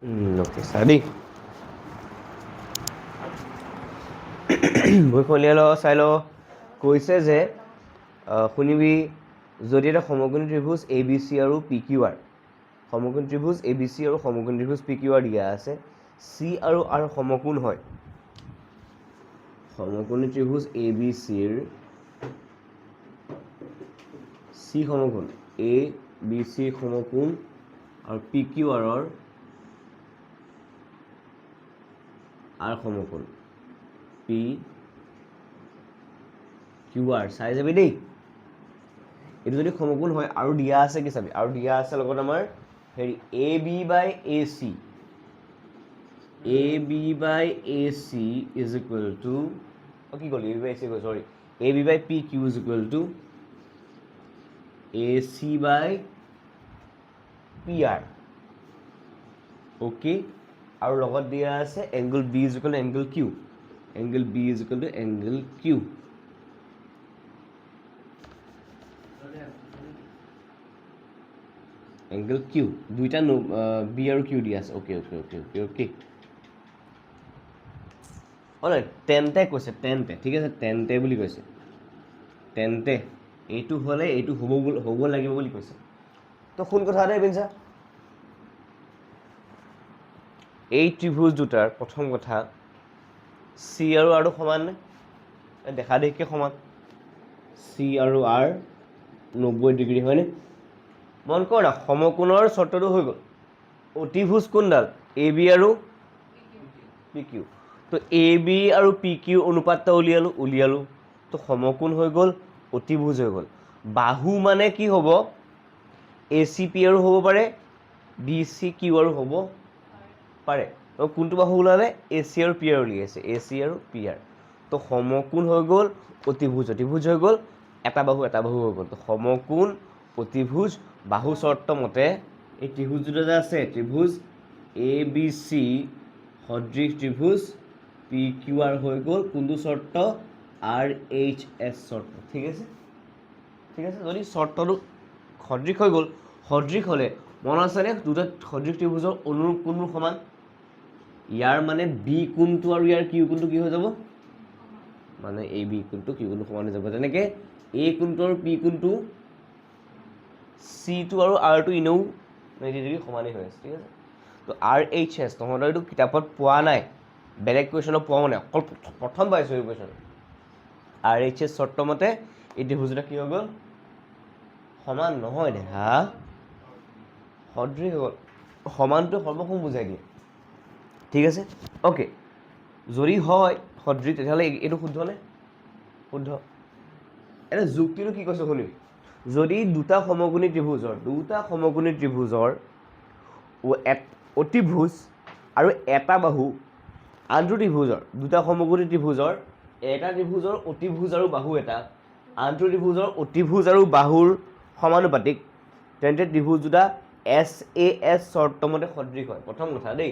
Okay চাবি বৈখন উলিয়াই ল চাই ল কৈছে যে শুনিবি যদি এটা সমকোণী ত্ৰিভুজ এ বি চি আৰু পি কিউ আৰ সমকোণী ত্ৰিভুজ এ বি চি আৰু সমকোণী ত্ৰিভুজ পি কিউ আৰ দিয়া আছে চি আৰু আৰ সমকোণ হয় সমকোণী ত্ৰিভুজ এ বি চিৰ চি সমকোণ এ বি চি সমকোণ আৰু পি কিউ আৰৰ আৰ সমকোণ পি কিউ আৰ চাই যাবি দেই এইটো যদি সমকোণ হয় আৰু দিয়া আছে কি চাবি আৰু দিয়া আছে লগত আমাৰ হেৰি A B by A C AB by AC is equal to কি ক'লি AB by AC sorry AB by PQ is equal to AC by PR okay আৰু লগত দিয়া আছে angle B is equal to angle Q angle B is equal to angle Q angle Q দুইটা B আৰু Q দিয়া আছে okay okay okay okay okay alright তেন্তে কৈছে তেন্তে ঠিক আছে তেন্তে বুলি কৈছে তেন্তে এইটো হ'লে এইটো হ'ব লাগিব বুলি কৈছে তো শুন কথা এটা পিনছা এই ত্ৰিভুজ দুটাৰ প্ৰথম কথা চি আৰু আৰটো সমান নে দেখা দেখিকে সমান চি আৰু আৰ 90 ডিগ্ৰী হয়নে মন কৰ না সমকোণৰ চৰ্তটো হৈ গ'ল অতিভুজ কোনডাল এ বি আৰু পি কিউ তো এ বি আৰু পি কিউ অনুপাতটা উলিয়ালো তো সমকোণ হৈ গ'ল অতিভুজ হৈ গ'ল বাহু মানে কি হ'ব এ চি পি আৰু হ'ব পাৰে বি চি কিউ আৰু হ'ব পাৰে তো কোনটো বাহু ওলালে এ চি আৰু পি আৰ উলিয়াইছে এ চি আৰু পি আৰ তো সমকোণ হৈ গ'ল অতিভুজ হৈ গ'ল এটা বাহু হৈ গ'ল তো সমকোণ অতিভুজ বাহু চৰ্ত মতে এই ত্ৰিভুজ দুটা যে আছে ত্ৰিভুজ এ বি চি সদৃশ ত্ৰিভুজ পি কিউ আৰ হৈ গ'ল কোনটো চৰ্ত আৰ এইচ এছ চৰ্ত ঠিক আছে যদি চৰ্তটো সদৃশ হৈ গ'ল সদৃশ হ'লে মনত আছেনে দুটা সদৃশ ত্ৰিভুজৰ অনুৰূপ কোণবোৰ সমান ইয়াৰ মানে বি কোণটো আৰু ইয়াৰ কিউ কোণটো কি হৈ যাব মানে এই বি কোণটো কিউ কোণটো সমান হৈ যাব যেনেকৈ এ কোণটো আৰু পি কোণটো চিটো আৰু আৰটো এনেও 90 ডিগ্ৰী সমানেই হৈ আছে ঠিক আছে তো আৰ এইচ এছ তহঁতৰ এইটো কিতাপত পোৱা নাই বেলেগ কুৱেশ্যনত পোৱাও নাই অকল প্ৰথম পাইছোঁ এই কুৱেশ্যন আৰ এইচ এছ চৰ্ত মতে এই ত্ৰিভুজ দুটা কি হৈ গ'ল সমান নহয় দে হা সদৃশ হৈ গ'ল সমানটো সৰ্বসম বুজাই দিয়ে ঠিক আছে অ'কে যদি হয় সদৃশ তেতিয়াহ'লে এইটো শুদ্ধ নে শুদ্ধ এটা যুক্তিটো কি কৈছে শুনিবি যদি দুটা সমকোণী ত্ৰিভুজৰ অতিভুজ আৰু এটা বাহু আনটো ত্ৰিভুজৰ দুটা সমকোণী ত্ৰিভুজৰ এটা ত্ৰিভুজৰ অতিভুজ আৰু বাহু এটা আনটো ত্ৰিভুজৰ অতিভুজ আৰু বাহুৰ সমানুপাতিক তেন্তে ত্ৰিভুজ দুটা এছ এ এছ চৰ্তমতে সদৃশ হয় প্ৰথম কথা দেই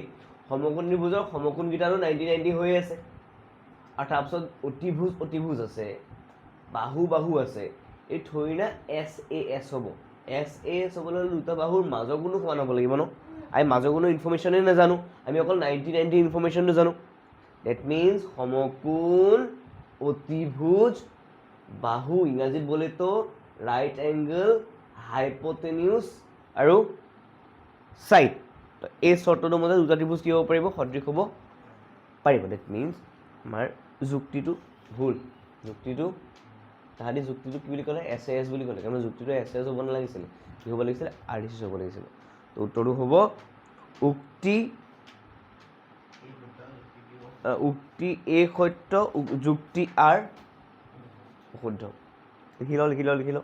সমকোণী ত্ৰিভুজৰ সমকোণকেইটাৰো 90-90 হৈ আছে আৰু তাৰপিছত অতিভুজ আছে বাহু আছে এই থৰি না এছ এ এছ হ'ব এছ এ এছ হ'বলৈ দুটা বাহুৰ মাজৰ কোণো সমান হ'ব লাগিব ন আমি মাজৰ কোনো ইনফৰ্মেশ্যনেই নাজানো আমি অকল 90-90 ইনফৰ্মেশ্যনটো জানো ডেট মিনছ সমকোণ অতিভুজ বাহু ইংৰাজীত বলে তো ৰাইট এংগল হাইপটেনিউজ আৰু ছাইড তো এই চৰ্তটোৰ মতে দুটা ত্ৰিভুজ কি হ'ব পাৰিব সদৃশ হ'ব পাৰিব ডেট মিনছ আমাৰ যুক্তিটো ভুল তাহাঁতি যুক্তিটো কি বুলি ক'লে এছ এছ বুলি ক'লে কাৰণ যুক্তিটো এছ এছ হ'ব নালাগিছিলে কি হ'ব লাগিছিলে আৰ ডি চি হ'ব লাগিছিলে তো উত্তৰটো হ'ব উক্তি এ সত্য যুক্তি আৰ অশুদ্ধ লিখি ল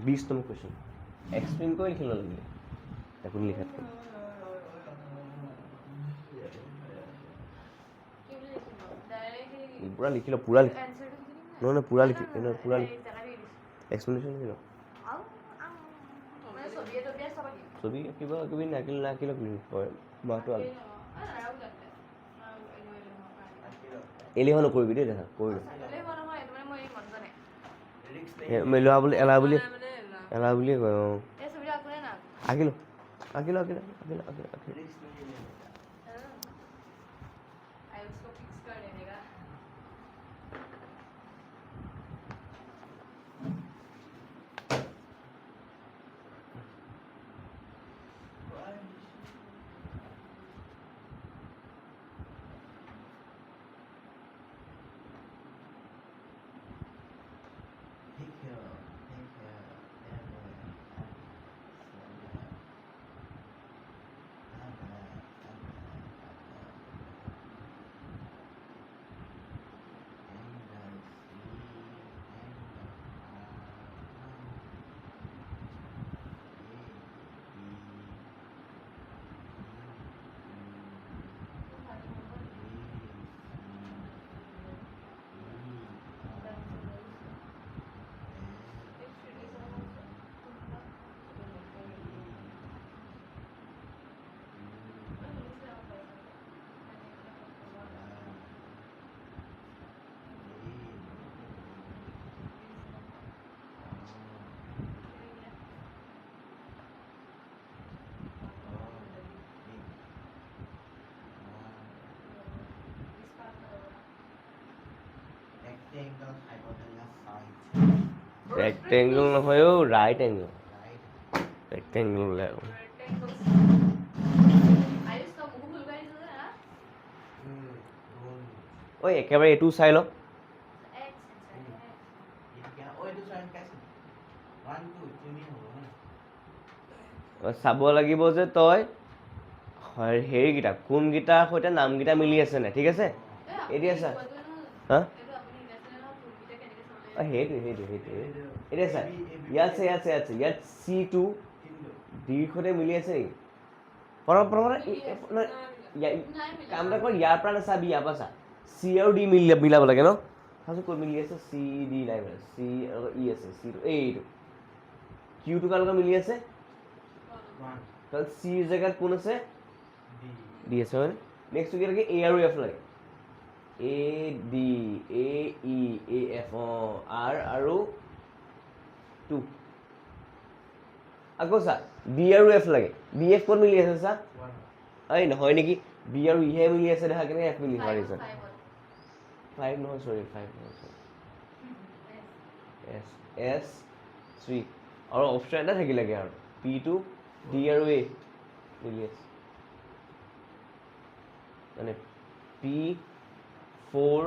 20 নম্বৰ কুৱেশ্যন এক্সপ্লেইন কৰি লিখি ল লাগিলে একো লিখাতকৈ পুৰা লিখি ল পুৰা লিখি নহয় পুৰা লিখি এক্সপ্লেনেশ্যন লিখি ল ছবি কিবা কিবি নাকিল কয় মাহটো এলেহুৱা নকৰিবি দেই দেখা কৰি এলেহুৱা নহয়, এইটো মানে মই এই মন জানে। এলেহুৱা বুলি এলাহ বুলিয়ে কয় অঁ এই ছবিটা আঁকোনে না? আঁকিলো आई उसको फिक्स कर देने का। ৰেক্টেংগল নহয় অ' ৰাইট এংগল ৰেক্টেংগল ওলাই ঐ একেবাৰে এইটো চাই ল চাব লাগিব যে তই হেৰিকেইটা কোনকেইটাৰ সৈতে নামকেইটা মিলি আছে নাই ঠিক আছে এতিয়া চা হা সেইটোৱে এতিয়া চা ইয়াত ইয়াত C2 ডিৰ সৈতে মিলি আছে নেকি প্ৰথমতে কাম এটা কৰ ইয়াৰ পৰা নাচাবি ইয়াৰ পৰা চা চি আৰু ডি মিলাব লাগে ন তাৰপিছত ক'ত মিলি আছে চি ডি নাই মানে চি আৰু ই আছে চিটো এইটো কিউটো কাৰ লগত মিলি আছে তাত চিৰ জেগাত কোন আছে ডি আছে হয় নেক্সটটো কি লাগে এ আৰু এফ লাগে A D A E A F R আৰু 2 আকৌ চা বি আৰু এফ লাগে বি এফ ক'ত মিলি আছে চা এই নহয় নেকি বি আৰু ইহে মিলি আছে দেখা কেনে এফ মিলি হোৱা ৰিজন 5 নহয় সৰি 5 নহয় সৰি এছ এছ 3 আৰু অপশ্যন এটা থাকিলেগে আৰু পি2 ডি আৰু এ মিলি আছে মানে P4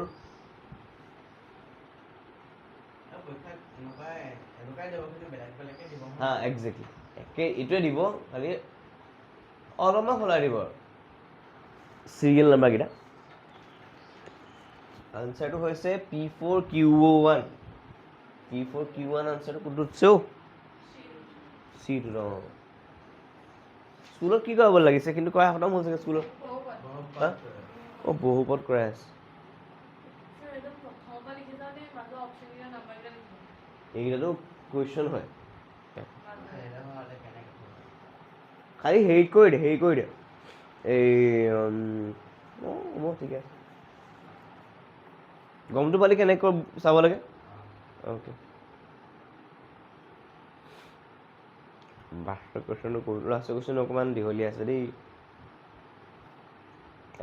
হা এক্সেক্টলি একে এইটোৱে দিব খালি অলপমান সলাই দিব আৰু চিৰিয়েল নাম্বাৰকেইটা আনচাৰটো হৈছে P4Q1 আনচাৰটো কোনটোত চৌ চিটো অঁ স্কুলত কি কৰাব লাগিছে কিন্তু কৰা খতম হ'ল চাগে স্কুলত অঁ বহুপদ কৰাই আছে এইকেইটাতো কুৱেশ্যন হয় খালি হেৰি কৰি দে এই হ'ব ঠিকে আছে গমটো পালি কেনেকৈ চাব লাগে অ'কে লাষ্টৰ কুৱেশ্যনটো কৰোঁ লাষ্টৰ কুৱেশ্যন অকণমান দীঘলীয়া আছে দেই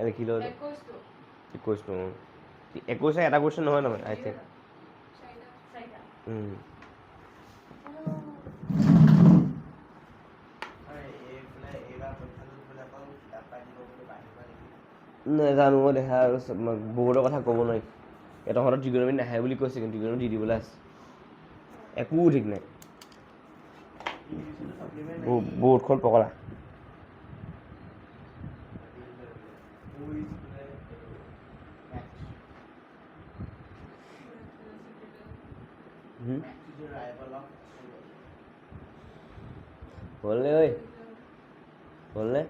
লিখি লওঁ 21টো 21 এটা কুৱেশ্যন নহয় আই থিংক নাজানো মই দেখা আৰু বৰ্ডৰ কথা ক'ব নোৱাৰি তহঁতৰ ত্ৰিগোণমিতি নাহে বুলি কৈছে কিন্তু ত্ৰিগোণমিতি দি দিবলৈ আছে একো ঠিক নাই বৰ্ডখন পকৰা হ'লনে ঐ হ'লনে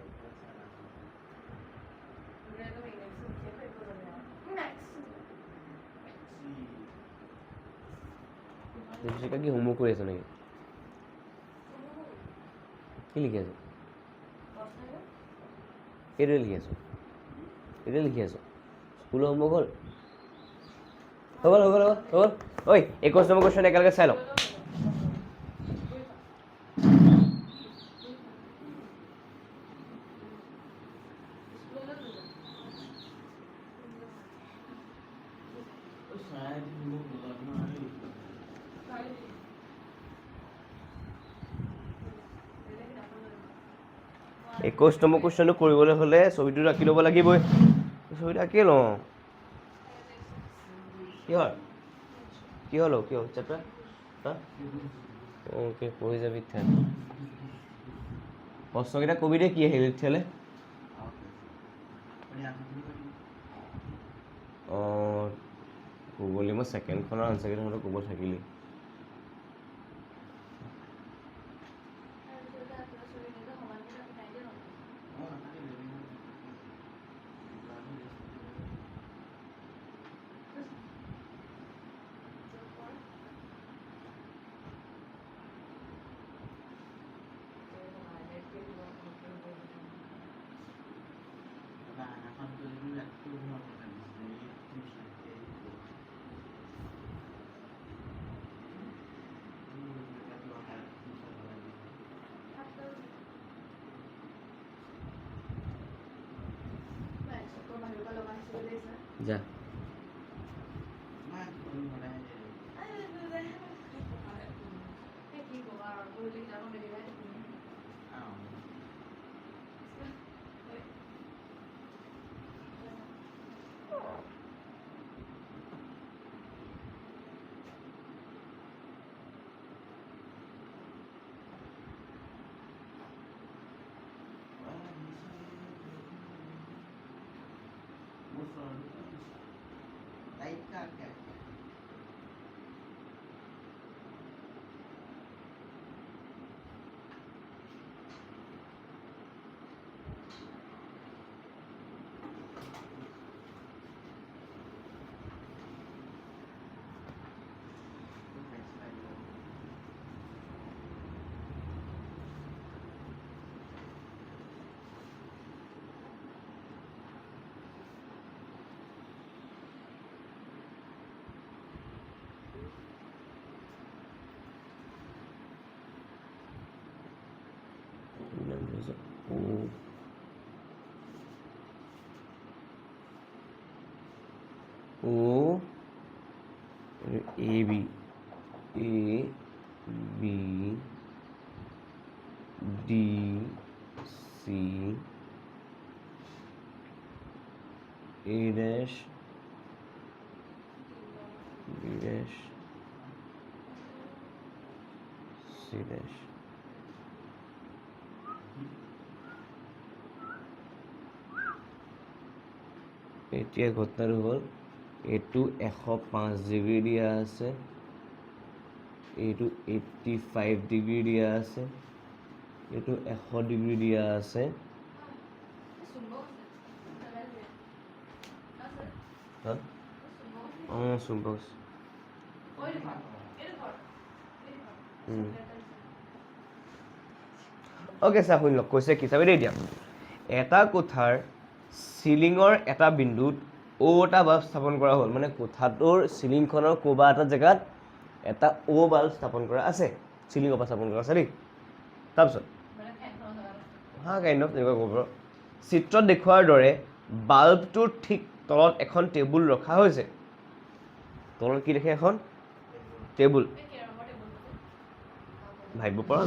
কি হোমৱৰ্ক কৰি আছ নেকি কি লিখি আছ এইটোৱে লিখি আছো স্কুলৰ হোমৱৰ্ক হ'ল হৈ গ'ল ঐ 21 নম্বৰ কুৱেশ্যন একেলগে চাই লওঁ একৈছ নম্বৰ কুৱেশ্যনটো কৰিবলৈ হ'লে ছবিটো আঁকি ল'ব লাগিবই ছবিটো আঁকি লওঁ কি হ'ল চেপ্টাৰ হা অ'কে পঢ়ি যাবি প্ৰশ্নকেইটা কবি দে কি আহিলে তেতিয়াহ'লে অঁ ক'বলৈ মই ছেকেণ্ডখনৰ আনচাৰকেইটা হ'লে ক'ব থাকিলি যা O A B D C A dash B dash C dash এতিয়া ঘটনাটো হ'ল এইটো 105 ডিগ্ৰী দিয়া আছে এইটো 85 ডিগ্ৰী দিয়া আছে এইটো 100 ডিগ্ৰী দিয়া আছে হা অঁ চুম্বক অ'কে ছাৰ শুনি লওক কৈছে কি চাবি দেই এতিয়া এটা কোঠাৰ চিলিঙৰ এটা বিন্দুত এটা বাল্ব স্থাপন কৰা হ'ল মানে কোঠাটোৰ চিলিংখনৰ ক'ৰবা এটা জেগাত এটা বাল্ব স্থাপন কৰা আছে চিলিঙৰ পৰা স্থাপন কৰা আছে দেই তাৰপিছত হা কাইণ্ড অফ তেনেকুৱা ক'ব পাৰ চিত্ৰত দেখুওৱাৰ দৰে বাল্বটোৰ ঠিক তলত এখন টেবুল ৰখা হৈছে তলত কি দেখে এখন টেবুল ভাবিব পাৰ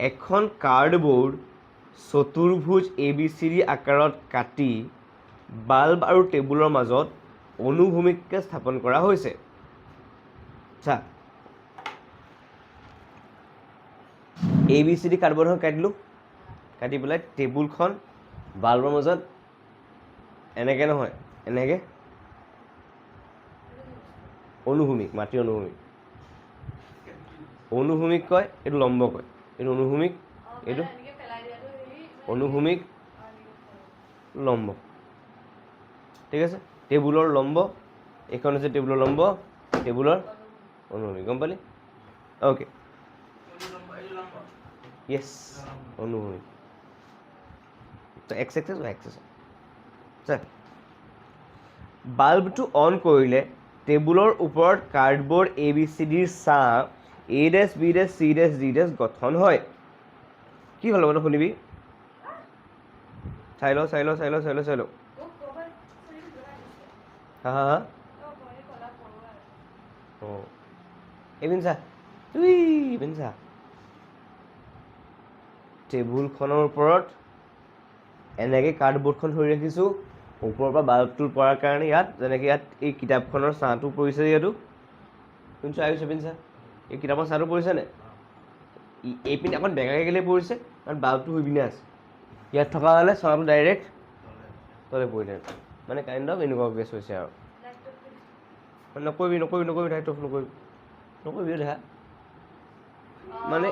এখন কাৰ্ডবৰ্ড চতুৰ্ভুজ ABCD আকাৰত কাটি বাল্ব আৰু টেবুলৰ মাজত অনুভূমিককৈ স্থাপন কৰা হৈছে চা ABCD কাৰ্ডবৰ্ডখন কাটিলোঁ কাটি পেলাই টেবুলখন বাল্বৰ মাজত এনেকৈ নহয় এনেকৈ অনুভূমিক মাটিৰ অনুভূমিক কয় এইটো লম্ব কয় এইটো অনুভূমিক এইটো অনুভূমিক লম্ব ঠিক আছে টেবুলৰ লম্ব এইখন হৈছে টেবুলৰ লম্ব টেবুলৰ অনুভূমিক গম পালি অ'কে য়েছ অনুভূমিক এক্স এক্সেছ বাল্বটো অন কৰিলে টেবুলৰ ওপৰত কাৰ্ডবৰ্ড ABCDৰ চাহ A', B', C', গঠন হয়। কি হ'ল মানে শুনিবি চাই ল হা হা হা অঁ এইপিন চা এইপিন চা টেবুলখনৰ ওপৰত এনেকৈ কাৰ্ডবৰ্ডখন ধৰি ৰাখিছোঁ ওপৰৰ পৰা বাল্বটো পৰাৰ কাৰণে ইয়াত যেনেকৈ ইয়াত এই কিতাপখনৰ ছাঁটো পৰিছে ইয়াতো শুনিছোঁ আহিছোঁ পিন চা এই কিতাপৰ ছাঁটো পৰিছেনে এইপিনে অকণ বেগাকৈ কেলৈ পৰিছে কাৰণ বাল্বটো হৈ পিনে আছে ইয়াত থকা হ'লে ছাঁটো ডাইৰেক্ট তলে পৰিলে মানে কাইণ্ড অফ এনেকুৱা কেছ হৈছে আৰু নকৰিবি দায়িত্ব নকৰিবি দেখা মানে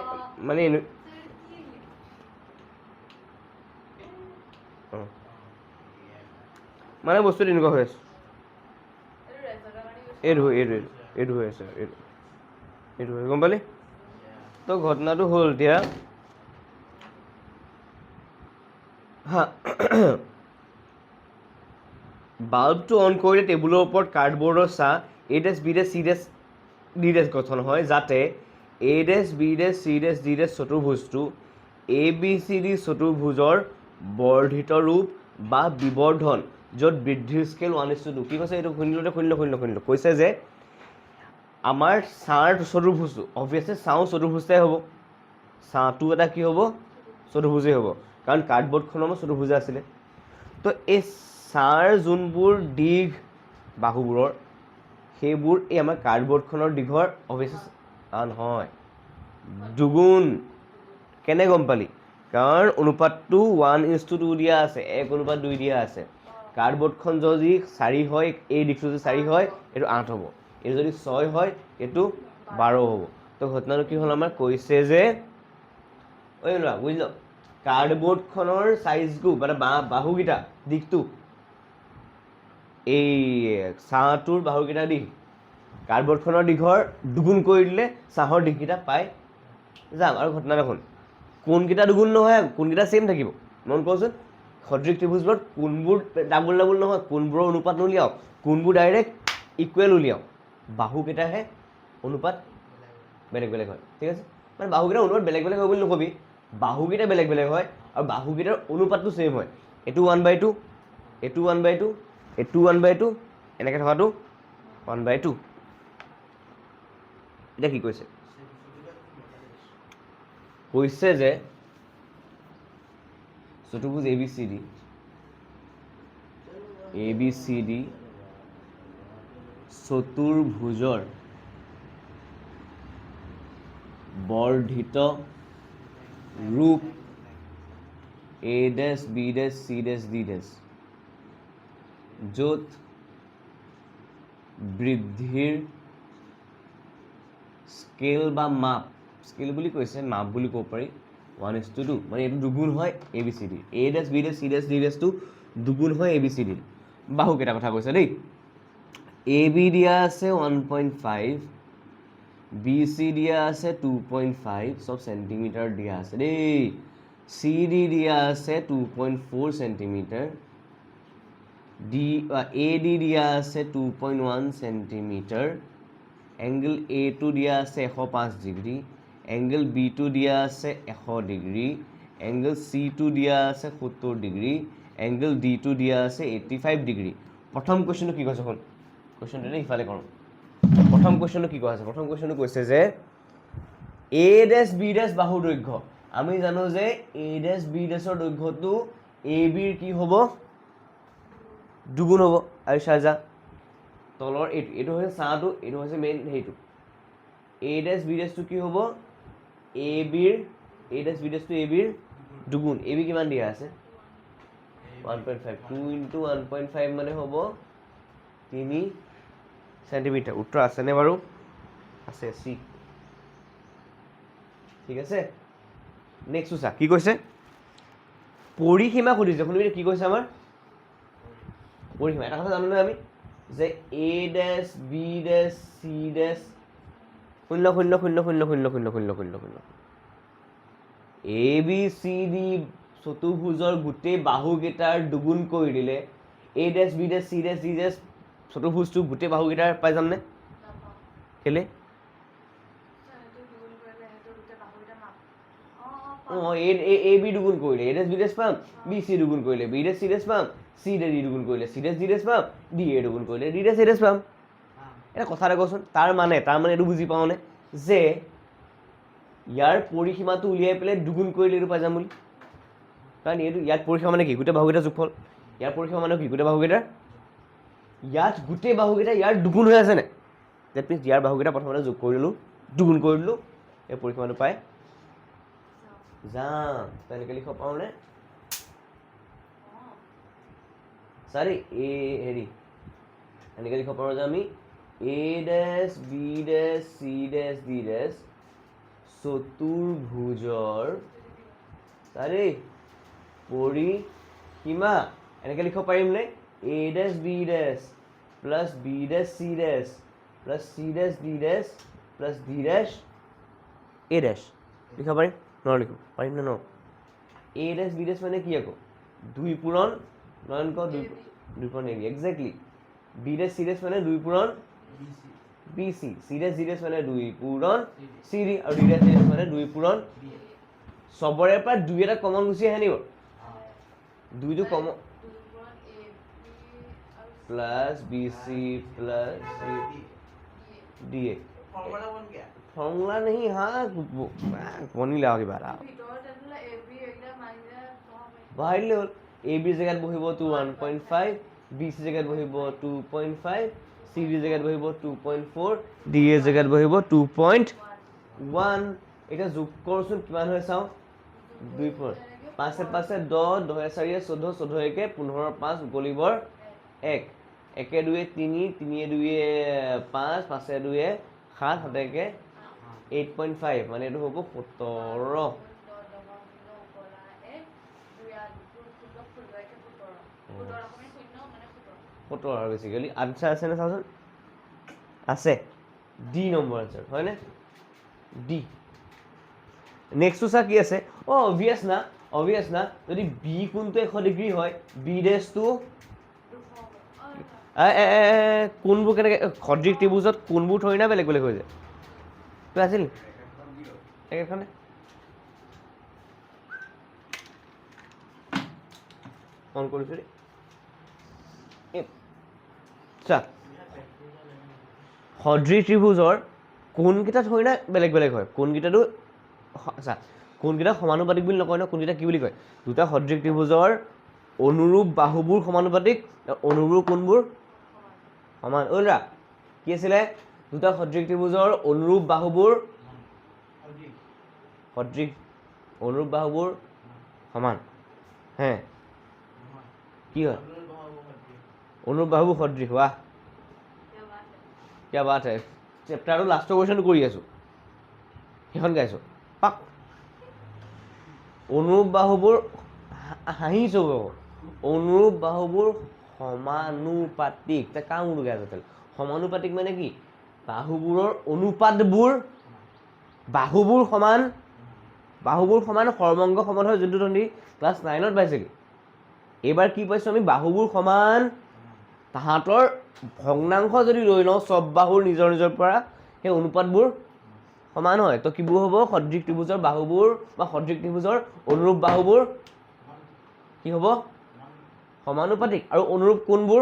অঁ মানে বস্তুটো এনেকুৱা হৈ আছে এইটো হৈ আছে এইটো হৈ গম পালি তো ঘটনাটো হ'ল এতিয়া হা বাল্বটো অন কৰিলে টেবুলৰ ওপৰত কাৰ্ডবৰ্ডৰ চাহ A', B', C', গঠন হয় যাতে A', B', C', চতুৰ্ভুজটো ABCD চতুৰ্ভুজৰ বৰ্ধিত ৰূপ বা বিবৰ্ধন য'ত বৃদ্ধিৰ স্কেল 1:2 কি কৈছে এইটো শুনিলো কৈছে যে আমাৰ ছাঁৰ চতুৰ্ভুজটো অভিয়াছলি ছাঁও চতুৰ্ভুজটাই হ'ব ছাঁটো এটা কি হ'ব চতুৰ্ভুজেই হ'ব কাৰণ কাৰ্ডবৰ্ডখনৰ চতুৰ্ভুজে আছিলে তো এই ছাঁৰ যোনবোৰ দিশ বাহুবোৰৰ সেইবোৰ এই আমাৰ কাৰ্ডবৰ্ডখনৰ দীঘৰ অভিয়াছলি নহয় দুগুণ কেনে গম পালি কাৰণ অনুপাতটো 1:2 দিয়া আছে 1:2 দিয়া আছে কাৰ্ডবৰ্ডখন যদি 4 হয় এই দিশটো যদি 4 হয় এইটো 8 হ'ব এইটো যদি 6 হয় এইটো 12 হ'ব তো ঘটনাটো কি হ'ল আমাৰ কৈছে যে ঐ ল'ৰা বুজিল কাৰ্ডবৰ্ডখনৰ চাইজটো মানে বাহুকেইটা দিশটো এই ছাঁটোৰ বাহুকেইটা দিশ কাৰ্ডবৰ্ডখনৰ দীঘৰ দুগুণ কৰি দিলে ছাঁৰ দিশকেইটা পাই যাম আৰু ঘটনা দেখোন কোনকেইটা দুগুণ নহয় কোনকেইটা ছেইম থাকিব মন কৰচোন সদৃশ ত্ৰিভুজবোৰত কোনবোৰ ডাবুল নহয় কোনবোৰৰ অনুপাত উলিয়াওক কোনবোৰ ডাইৰেক্ট ইকুৱেল উলিয়াওক বাহুকেইটাহে অনুপাত বেলেগ হয় ঠিক আছে মানে বাহুকেইটাৰ অনুপাত বেলেগ হয় বুলি নকবি বাহুকেইটা বেলেগ হয় আৰু বাহুকেইটাৰ অনুপাতটো ছেইম হয় এইটো 1/2 এইটো 1/2 এইটো 1/2 এনেকৈ থকাটো 1/2 এতিয়া কি কৈছে যে চতুৰ্ভুজ ABCD চতুৰ্ভুজৰ বৰ্ধিত ৰূপ A', B', C', D' য'ত বৃদ্ধিৰ স্কেল বা মাপ স্কেল বুলি কৈছে মাপ বুলি ক'ব পাৰি 1:2 মানে এইটো দুগুণ হয় ABCD A', B', C', D' দুগুণ হয় ABCD বাহুকেইটা কথা কৈছে দেই AB দিয়া আছে 1.5 BC দিয়া আছে 2.5 চব চেণ্টিমিটাৰ দিয়া আছে দেই CD দিয়া আছে 2.4 চেণ্টিমিটাৰ AD দিয়া আছে 2.1 চেণ্টিমিটাৰ এংগল A2 দিয়া আছে 105 ডিগ্ৰী এংগল B2 দিয়া আছে 100 ডিগ্ৰী এংগল C2 দিয়া আছে 70 ডিগ্ৰী এংগল D2 দিয়া আছে 85 ডিগ্ৰী প্ৰথম কুৱেশ্যনটো কি কৈছে শুন কুৱেশ্যনটো ইফালে কৰোঁ প্ৰথম কুৱেশ্যনটো কি কৈছে প্ৰথম কুৱেশ্যনটো কৈছে যে A', B' বাহুৰ দৈৰ্ঘ্য আমি জানো যে A', B'ৰ দৈৰ্ঘ্যটো ABৰ কি হ'ব দুগুণ হ'ব আৰু চাজা তলৰ এইটো হৈছে ছাঁটো এইটো হৈছে মেইন সেইটো A', B'টো কি হ'ব A', B'ৰ দুগুণ AB কিমান দিয়া আছে 1.5 2 × 1.5 মানে হ'ব 3 চেণ্টিমিটাৰ উত্তৰ আছেনে বাৰু আছে C ঠিক আছে নেক্সট চা কি কৈছে পৰিসীমা সুধিছে শুনিবি কি কৈছে আমাৰ পৰিসীমা এটা কথা জানো নহয় আমি যে A', B', C' 0 ABCD চতুৰ্ভুজৰ গোটেই বাহুকেইটাৰ দুগুণ কৰি দিলে A', B', C', D' চতুৰ্ভুজটো গোটেই বাহুকেইটাৰ পাই যামনে নাপাওঁ কেলে সেইটো দুগুণ কৰিলে সেইটো গোটেই বাহুকেইটা মাপ অঁ এ বি দুগুণ কৰিলে এ ডেছ বি ডেছ পাম বি চি দুগুণ কৰিলে বি ডেছ চি ডেছ পাম চি ডে ডি দুগুণ কৰিলে চি ডেছ ডি ডেছ পাম ডি এ দুগুণ কৰিলে ডি ডেছ এ ডেছ পাম এটা কথা এটা কচোন তাৰ মানে এইটো বুজি পাওঁনে যে ইয়াৰ পৰিসীমাটো উলিয়াই পেলাই দুগুণ কৰিলে এইটো পাই যাম বুলি কাৰণ এইটো ইয়াত পৰিসীমা মানে কি গোটেই বাহুকেইটাৰ যোগফল ইয়াৰ পৰিসীমা মানে কি গোটেই বাহুকেইটাৰ ইয়াত গোটেই বাহুকেইটা ইয়াৰ দুগুণ হৈ আছে নে ডেট মিনছ ইয়াৰ বাহুকেইটা প্ৰথমতে যোগ কৰি দিলোঁ দুগুণ কৰি দিলোঁ এই পৰিসীমাটো পাই যাম তেনেকৈ লিখিব পাৰোঁনে চাৰি এ হেৰি এনেকৈ লিখিব পাৰোঁ যে আমি এ ডেছ বি ডেছ চি ডেছ ডি ডেছ চতুৰ্ভুজৰ চাৰি পৰিসীমা এনেকৈ লিখিব পাৰিমনে এ ডেছ বি ডেছ প্লাছ বি ডেছ চি ডেছ প্লাছ চি ডেছ ডি ডেছ প্লাছ ডি ডেছ এ ডেছ লিখিব পাৰিম লিখিব পাৰিম নে নোৱাৰোঁ এ ডেছ বি ডেছ মানে কি আকৌ দুই পূৰণ নয়নক দুই পূৰণ A B exactly B dash C ডেছ মানে দুই পূৰণ বি চি চি ডেছ ডি ডেছ মানে দুই পূৰণ চি ডি আৰু ডি ডেছ ডি ডেছ মানে দুই পূৰণ চবৰে পৰা দুই এটা কমন গুচি আহে নিব দুইটো common plus B C plus D এ फॉर्मूला नहीं हाँ বনি লাও কিবা এটা বাহিৰ হ'ল এ বিৰ জেগাত বহিব 1.5 বি চি জেগাত বহিব 2.5 চি ডি জেগাত বহিব 2.4 ডি এ জেগাত বহিব 2.1 এটা যোগ কৰচোন কিমান হয় চাওঁ 2 পূৰণ 5 5 10 10 4 14 14 1 15 5 গলিবৰ 1 1 2 3 3 2 5 5 2 7 7 1 8.5 মানে এইটো হ'ব 17 17 আৰু বেছিকেলি আনচাৰ আছে নে চাওঁচোন আছে ডি নম্বৰ আনচাৰ হয়নে ডি নেক্সটটো চা কি আছে অবভিয়াছ না যদি বি কোণটো 100 ডিগ্ৰী হয় বি ডেছটো কোনবোৰ কেনেকৈ সদৃশ ত্ৰিভুজত কোনবোৰ থৰি না বেলেগ বেলেগ হৈ যায় কিবা আছিল একেখনে অন কৰিছোঁ দেই চা সদৃশ ত্ৰিভুজৰ কোনকেইটা থৰি না বেলেগ বেলেগ হয় কোনকেইটাতো চা কোনকেইটা সমানুপাতিক বুলি নকয় ন কোনকেইটা কি বুলি কয় দুটা সদৃশ ত্ৰিভুজৰ অনুৰূপ বাহুবোৰ সমানুপাতিক অনুৰূপ কোনবোৰ সমান ওলৰা কি আছিলে দুটা সদৃশ ত্ৰিভুজৰ অনুৰূপ বাহুবোৰ সদৃশ অনুৰূপ বাহুবোৰ সমান হে কি হয় অনুৰূপ বাহুবোৰ সদৃশ হোৱা क्या बात है চেপ্টাৰটো লাষ্টৰ কুৱেশ্যনটো কৰি আছোঁ সেইখন গাইছোঁ পাক অনুৰূপ বাহুবোৰ হাঁহিছোঁ অনুৰূপ বাহুবোৰ সমানুপাতিক তা কাম উলুকে আছে সমানুপাতিক মানে কি বাহুবোৰৰ অনুপাতবোৰ বাহুবোৰ সমান সৰ্বাংগ সমান হয় যোনটো তহঁতি ক্লাছ 9ত পাইছিলি এইবাৰ কি পাইছোঁ আমি বাহুবোৰ সমান তাহাঁতৰ ভগ্নাংশ যদি লৈ লওঁ চব বাহুৰ নিজৰ নিজৰ পৰা সেই অনুপাতবোৰ সমান হয় তো কিবোৰ হ'ব সদৃশ ত্ৰিভুজৰ বাহুবোৰ বা সদৃশ ত্ৰিভুজৰ অনুৰূপ বাহুবোৰ কি হ'ব সমানুপাতিক আৰু অনুৰূপ কোনবোৰ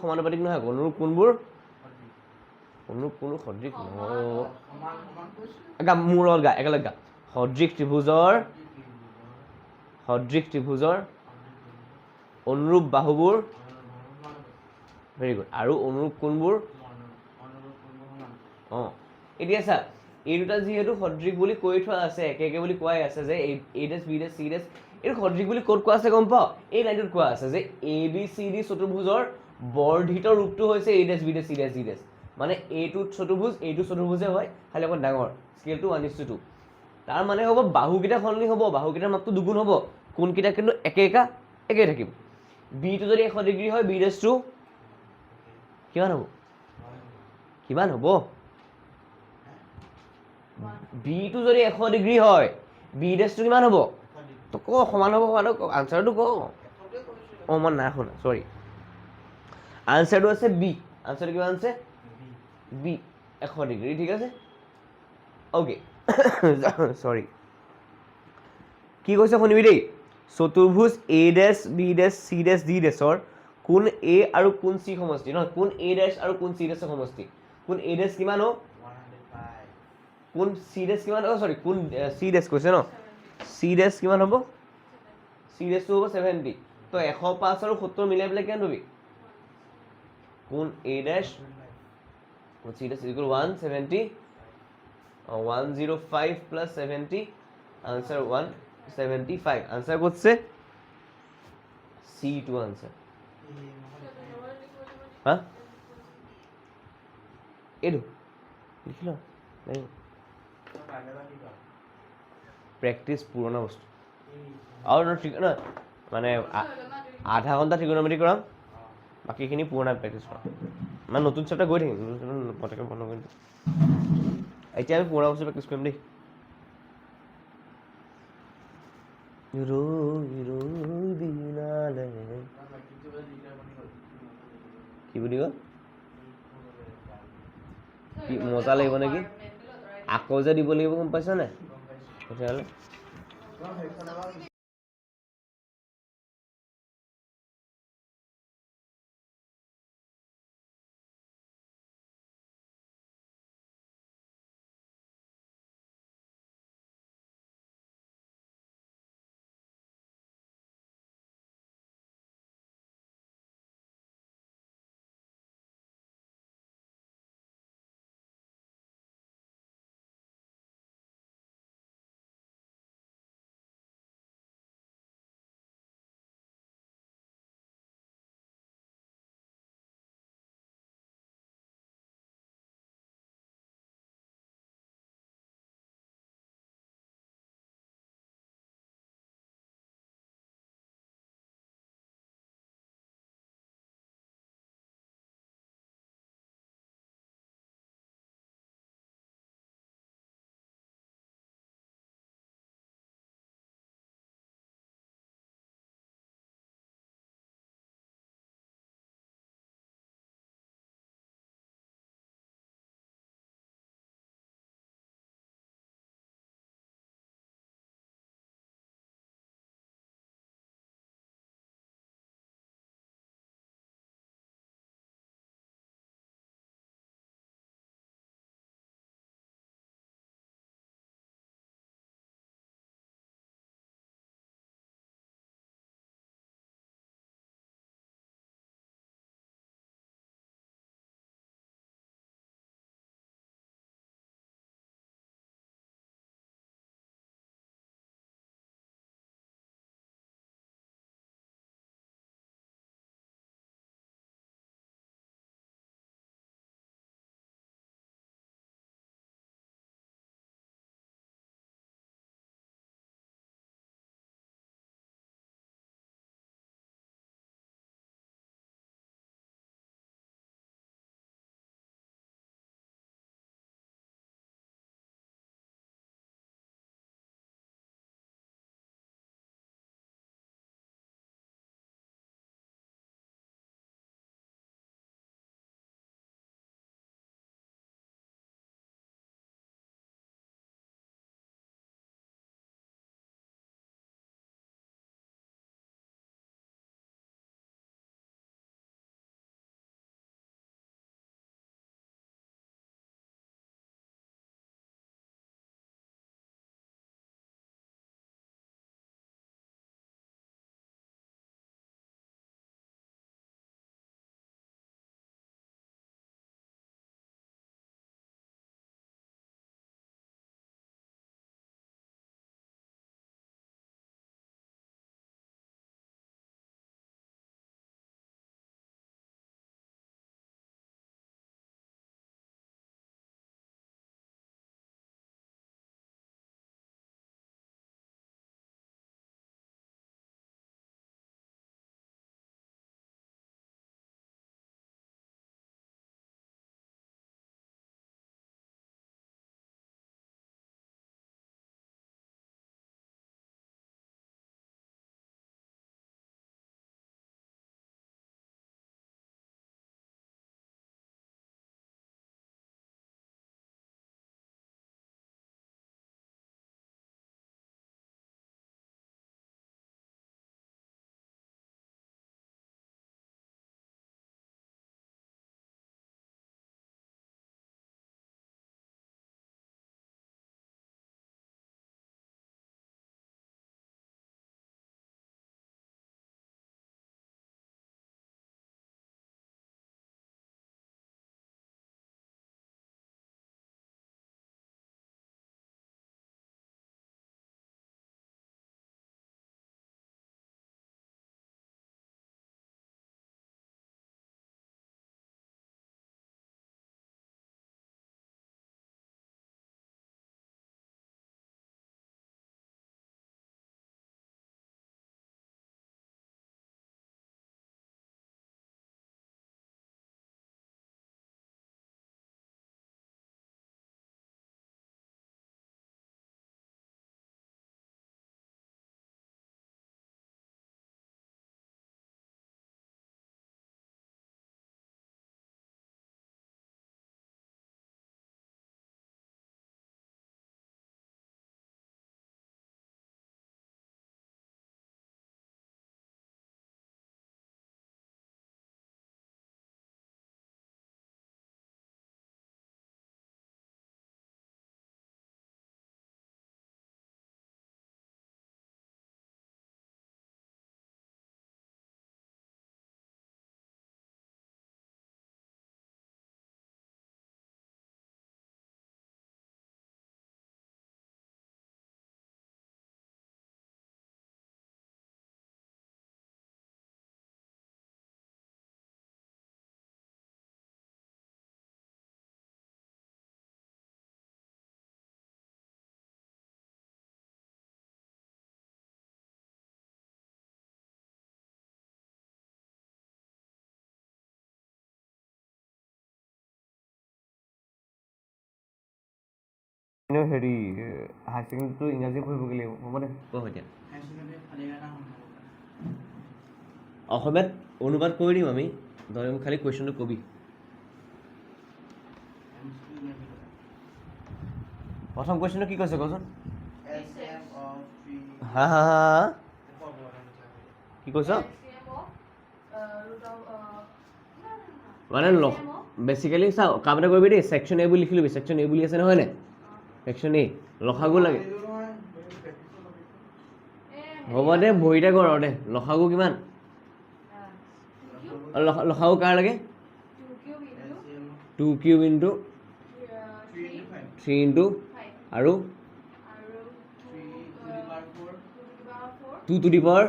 সমানুপাতিক নহয় অনুৰূপ কোনবোৰ সদৃশ নহয় মোৰ লগত গা একেলগে গা সদৃশ ত্ৰিভুজৰ অনুৰূপ বাহুবোৰ ভেৰি গুড আৰু অনুৰূপ কোনবোৰ এতিয়া চা এই দুটা যিহেতু সদৃশ বুলি কৈ থোৱা আছে একে বুলি কোৱাই আছে যে এ ডেছ বি ডেছ চি ডেছ এইটো সদৃশ বুলি ক'ত কোৱা আছে গম পাওঁ এই লাইনটোত কোৱা আছে যে এ বি চি ডি চতুৰ্ভুজৰ বৰ্ধিত ৰূপটো হৈছে এ ডেছ বি ডেছ চি ডেছ ডি ডেছ মানে এইটো চতুৰ্ভুজে হয় খালি অকণ ডাঙৰ স্কেলটো 1:2 তাৰ মানে হ'ব বাহুকেইটা সলনি হ'ব বাহুকেইটাৰ মাপটো দুগুণ হ'ব কোনকেইটা কিন্তু একে থাকিব বিটো যদি 100 ডিগ্ৰী হয় বি ডেছটো কিমান হ'ব বিটো যদি 100 ডিগ্ৰী হয় বি ডেছটো কিমান হ'ব তো ক সমান হ'ব আনচাৰটো ক মই নাই শুনা চৰি আনচাৰটো আছে বি, আনচাৰটো কিমান আছে বি 100 ডিগ্ৰী, ঠিক আছে। অ'কে চৰি, কি কৈছে শুনিবি দেই। চতুৰ্ভুজ এ ডেছ বি ডেছ চি ডেছ ডি ডেছৰ কোন এ আৰু কোন চি সমষ্টি, নহয় কোন এ ডেছ আৰু কোন চি ডেছৰ সমষ্টি, কোন এ ডেছ কিমান হ'ব, কোন চি ডেছ কিমান হ'ব, চৰি কোন চি ডেছ কৈছে ন, চি ডেছ কিমান হ'ব, চি ডেছটো হ'ব 70। তো 105 আৰু 70 মিলাই পেলাই কিমান পাবি, কোন এ ডেছ কোন চি ডেছ ইকুৱেল 170, 105 প্লাছ 70, আনসাৰ 175, আনসাৰ কৰছে C2 আনসাৰ। হ্যাঁ এইটো লিখিল নাই, প্ৰেক্টিচ পুৰণা বস্তু আৰু না মানে আধা ঘণ্টা ট্ৰিগোনোমেট্ৰি কৰাম, বাকীখিনি পুৰণা প্ৰেক্টিচ কৰাম, মানে নতুন চেপ্টাৰ গৈ থাকিম, নতুন পটকে বন্ধ কৰি দিম। এতিয়া আমি পুৰণা বস্তু প্ৰেক্টিচ কৰিম দেই। ৰৈ ৰৈ বিনালে কি বুলি কয়, কি মজা লাগিব নেকি, আকৌ যে দিব লাগিব গম পাইছা নাই তেতিয়াহ'লে। কিন্তু হেৰি হাই ছেকেণ্ডেৰীটো ইংৰাজী পঢ়িবগৈ লাগিব হ'ব দে ক এতিয়া অসমীয়াত অনুবাদ কৰি দিম আমি তই মোক খালি কুৱেশ্যনটো কবি প্ৰথম কুৱেশ্যনটো কি কৈছে কচোন হা হা হা হা কি কৈছ মানে বেচিকেলি চাওঁ কাম এটা কৰিবি দেই ছেকশ্যন এ বুলি লিখি ল'বি ছেকশ্যন এ বুলি আছে নহয় নে ছেকশ্যন এ লসাগু লাগে হ'ব দে ভৰিতে কৰ দে লসাগু কিমান লসাগু কাৰ লাগে 2 কিউব ইনটু 3 ইনটু আৰু 2 টু দি পাৱাৰ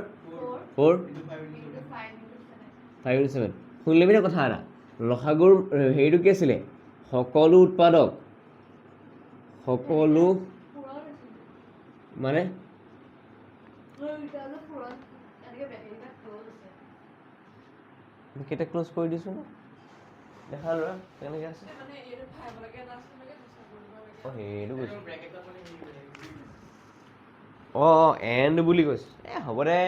4 5 ইনটু 7 শুনি ল'বি নে কথা এটা লসাগুৰ হেৰিটো কি আছিলে সকলো উৎপাদক সকলো মানে কেইটা ক্ল'জ কৰি দিছোঁ ন দেখা ল'ৰা কেনেকৈ আছে অঁ সেইটো কৈছোঁ অঁ এণ্ড বুলি কৈছোঁ হ'ব দে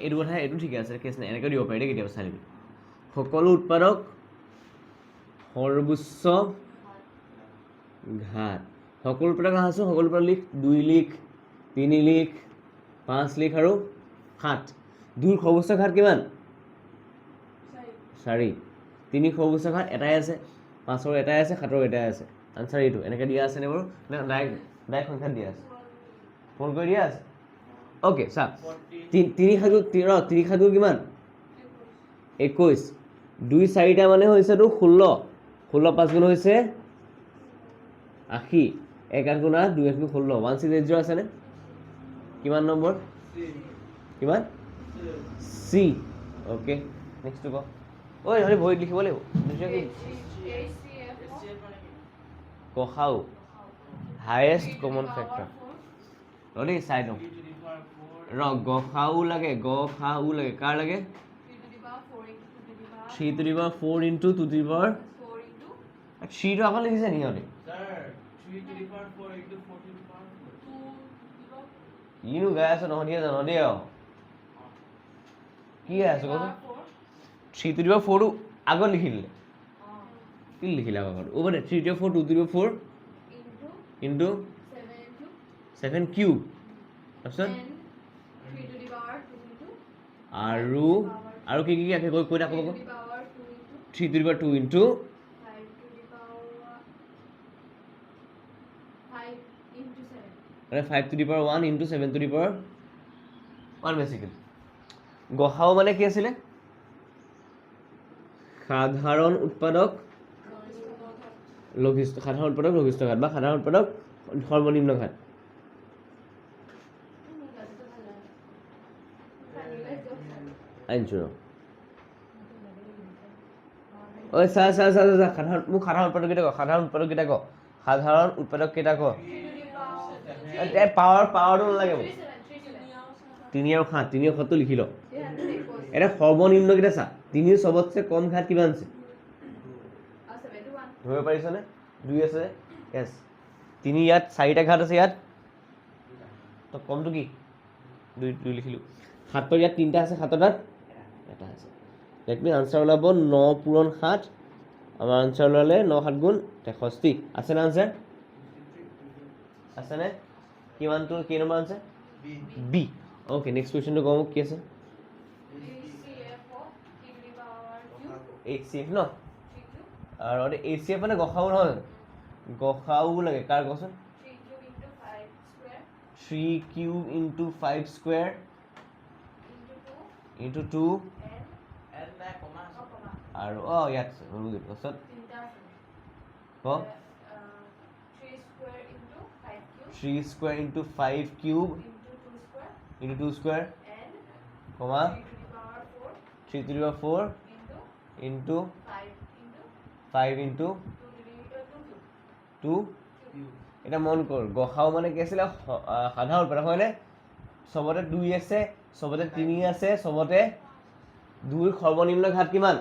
এইটো কথা এইটো ঠিকে আছে কেছ নাই এনেকৈ দিব পাৰি দেই কেতিয়াবা চাই ল'বি সকলো উৎপাদক সৰ্বোচ্চ ঘাত সকলো উৎপাদক ঘাত আছোঁ সকলো উৎপাদক লিখ 2 লিখ 3 লিখ 5 লিখ আৰু 7 2ৰ সৰ্বোচ্চ ঘাত কিমান 4 3 সৰ্বোচ্চ ঘাত এটাই আছে 5ৰ এটাই আছে 7ৰ এটাই আছে আনচাৰ এইটো এনেকৈ দিয়া আছেনে বাৰু নে ডাইৰেক্ট সংখ্যাত দিয়া আছে ফোন কৰি দিয়া আছে অ'কে চা 3 সাত কিমান 21 2 4টা মানে হৈছে তোৰ 16 16 5 গুণ হৈছে 80 1 8 গুণ 8 2 8 গুণ 16 1680 আছেনে কিমান নম্বৰ কিমান চি অ'কে নেক্সটটো ক ঐ নহ'লে ভৰিত লিখিব লাগিব গসাউ হায়েষ্ট কমন ফেক্টৰ দেই চাই লওঁ গসাউ লাগে কাৰ লাগে 3 to the power 4 into 2 to the power 3টো আকৌ লিখিছে নি সিহঁতে কিনো গাই আছ নহদিয়ে জান দেই আৰু কি গাই আছ কচোন 3 to the power 4টো আগত লিখি দিলে কি লিখিলে আগত হ'ব দে 3 to the power 4 2 to the power 4 into 7 cube তাৰপিছত আৰু কি কি কৈ থাকো 3 to the power 2 into 5 to the power 1 into 7 to the power 1 basically গসাউ মানে কি আছিলে সাধাৰণ উৎপাদক লঘিষ্ঠ ঘাত বা সাধাৰণ উৎপাদক সৰ্বনিম্ন ঘাত আনিছোঁ ঐ চা মোক সাধাৰণ উৎপাদক কেইটা ক সাধাৰণ উৎপাদক কেইটা ক পাৱাৰটো নালাগে মোক 3 আৰু 7 3 আৰু 7টো লিখি ল এটা সৰ্বনিম্ন কেইটা চা 3ৰ চবতছে কম ঘাত কিমান আছে ধৰিব পাৰিছনে 2 আছে য়েছ 3 ইয়াত 4টা ঘাত আছে ইয়াত তো কমটো কি 2 লিখিলোঁ 7ৰ ইয়াত 3টা আছে 7ৰ তাত এটা আছে লেট মি আনচাৰ ওলাব 9 পূৰণ 7 আমাৰ আনচাৰ ওলালে 9 7 গুণ 63 আছে না আনচাৰ আছেনে কিমানটো কি number answer B okay next কুৱেশ্যনটো কওঁ কি আছে HCF ন আৰু HCF মানে গসাউ নহয় গসাউ লাগে কাৰ কচোন 3 কিউব ইনটু 5 স্কুৱেৰ ইনটু 2 আৰু ইয়াত তাৰপিছত ক 3 square into 5 cube into 2 square comma 3 to the power 4 into 5 into 2 এটা মন কৰ গসাউ মানে কি আছিলে সাধাৰণ উৎপাদক হয়নে চবতে 2 আছে চবতে 3 আছে চবতে 2ৰ সৰ্বনিম্ন ঘাত কিমান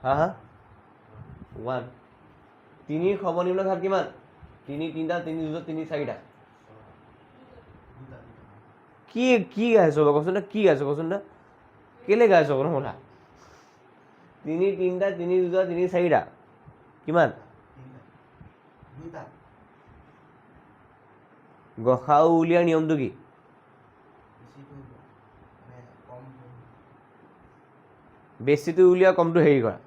হা 1 তিনিৰ সৰ্বনিম্ন ঘাত কিমান? তিনি তিনিটা, তিনি দুটা, তিনি চাৰিটা। কি কি গাইছ কচোন দে, কি গাইছ কচোন দে, কেলে গাইছ প্ৰথম কথা? তিনি তিনিটা, তিনি দুটা, তিনি চাৰিটা, কিমান? গসাউ উলিয়াৰ নিয়মটো কি? বেছিটো উলিওৱা, কমটো হেৰি কৰা।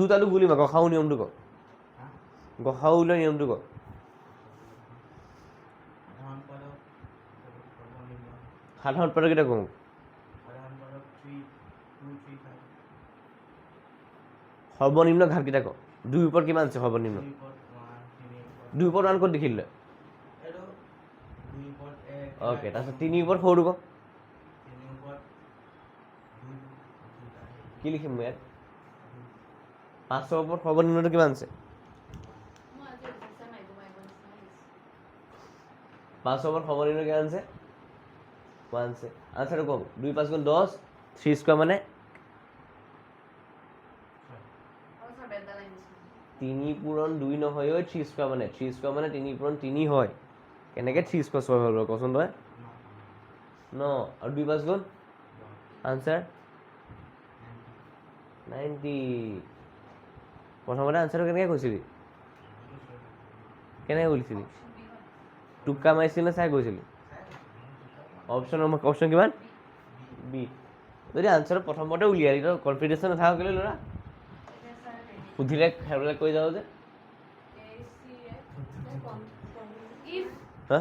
দুটাটো গুলিমা, গসাউ নিয়মটো ক। গসাউ উলিওৱা নিয়মটো ক। সাধাৰণ উৎপাদক কেইটা কওঁ? সৰ্বনিম্ন ঘাত কেইটা ক। দুইৰ ওপৰত কিমান আছে সৰ্বনিম্ন? দুইৰ ওপৰত ওৱান ক'ত দেখিলি তই? অ'কে, তাৰপিছত তিনিৰ ওপৰত সৰুটো ক। কি লিখিম মই ইয়াত? 5ৰ ওপৰত সৰ্বনিম্নটো কিমান আছে? মই আজি এক্সাৰচাইজ মাৰিব নিচিনা হৈছে। 5ৰ ওপৰত সৰ্বনিম্ন কিমান আছে? 1 আছে। আনচাৰটো কম। 2 5 গুণ 10, 3 স্কোৱাৰ মানে? আৰু স্যাৰ বেলডাল আনিছোঁ। 3 পূৰণ 2 নহয় ঐ, 3 স্কোৱাৰ মানে। 3 স্কোৱাৰ মানে 3 পূৰণ 3 হয়। কেনেকৈ 3 স্কোৱাৰ 6 হ'ল বাৰু কচোন তই? 9 আৰু 2 5 গুণ? আনচাৰ 90। প্ৰথমতে আনচাৰটো কেনেকৈ কৈছিলি? কেনেকৈ কৈছিলি? টোক্কা মাৰিছিলি নে চাই কৈছিলি? অপশ্যন কিমান? বি। যদি আনচাৰটো প্ৰথমতে উলিয়ালি তই কনফিডেঞ্চ নাথাক কেলৈ ল'ৰা? সুধিলে সেইবিলাক কৈ যাওঁ যে। হা?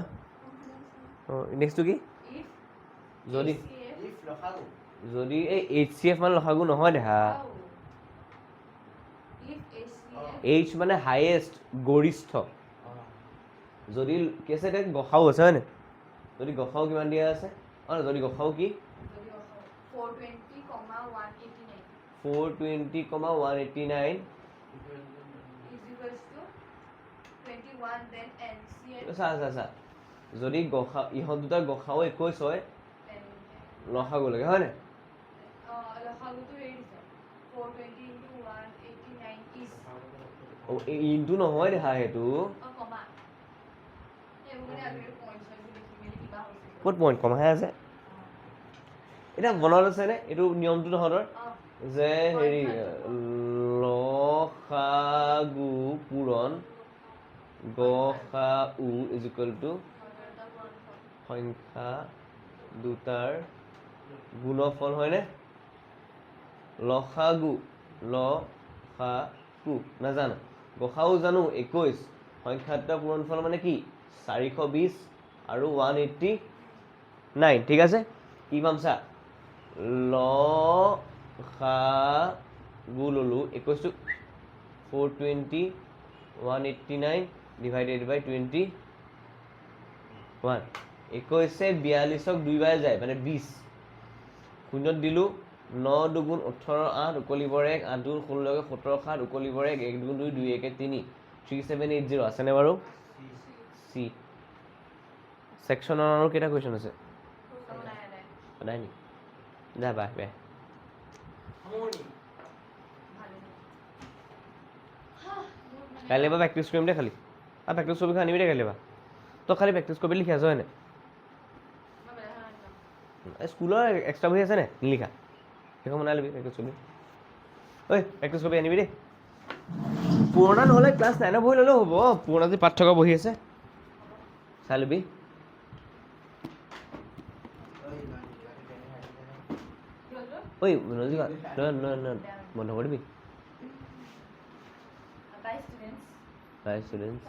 অঁ, নেক্সটটো কি? যদি যদি এই HCF মানে লসাগু নহয় দেখা। H মানে হাইয়েষ্ট, গৰিষ্ঠ। যদি কি আছে এতিয়া গসাও আছে হয় নাই? যদি গসাও কিমান দিয়া আছে? অঁ, যদি গসাও কি? 420, 189 420, 189 is equals to 21, then LCM চা চা চা, যদি গসা ইহঁত দুটাৰ গসাও 21 হয়, লসাগু লাগে হয় নাই? লসাগুটো হেৰি দিছে 420 into 189 is ইনটো নহয় দেখা সেইটো। কমা এইবোৰ মানে আজিকালি পইণ্ট চইণ্ট লিখি মেলি কিবা হৈছে। ক'ত পইণ্ট কমাহে আছে? এতিয়া মনত আছেনে এইটো নিয়মটো তহঁতৰ যে হেৰি লসাগু পূৰণ গসাউ ইজ ইকুৱেল টু সংখ্যা দুটাৰ গুণফল হয়নে? লসাগু নাজানো, গসাউ জানো 21, সংখ্যা দুটাৰ পূৰণফল মানে কি? 420 আৰু 189, ঠিক আছে? কি পাম চা, লসাগু ল'লো 21 টো 420, 189 ডিভাইডেড বাই 21, 21-এ 42ক 2 বাৰ যায় মানে 20, শূন্যত দিলোঁ 9 2 18, 8 উকলিবৰ 1, 8 2 16, 17 7 উকলিবৰ 1, 1 2 2 2 1 3, 3780 আছেনে বাৰু? চি। ছেকশ্যনৰ আৰু কেইটা কুৱেশ্যন আছে? সদায় নি? যা বাই বাই। কাইলৈ পৰা প্ৰেক্টিছ কৰিম দে খালি। আৰু প্ৰেক্টিছ কৰিব আনিবি দে কাইলৈ পৰা। তই খালি প্ৰেক্টিছ কৰিব লিখি আছ হয় নাই? স্কুলৰ এক্সট্ৰা বহি আছে নে নিলিখা? সেইখন বনাই ল'বি প্ৰেক্টিছ কৰিবি। ঐ প্ৰেক্টিছ কৰি আনিবি দেই। পুৰণা নহ'লে ক্লাছ 9ৰ বহি ল'লেও হ'ব। পুৰণা যদি পাঠ থকা বহি আছে চাই ল'বি। ঐ নজিকা বন্ধ কৰি দিবি। বাই ষ্টুডেণ্টছ।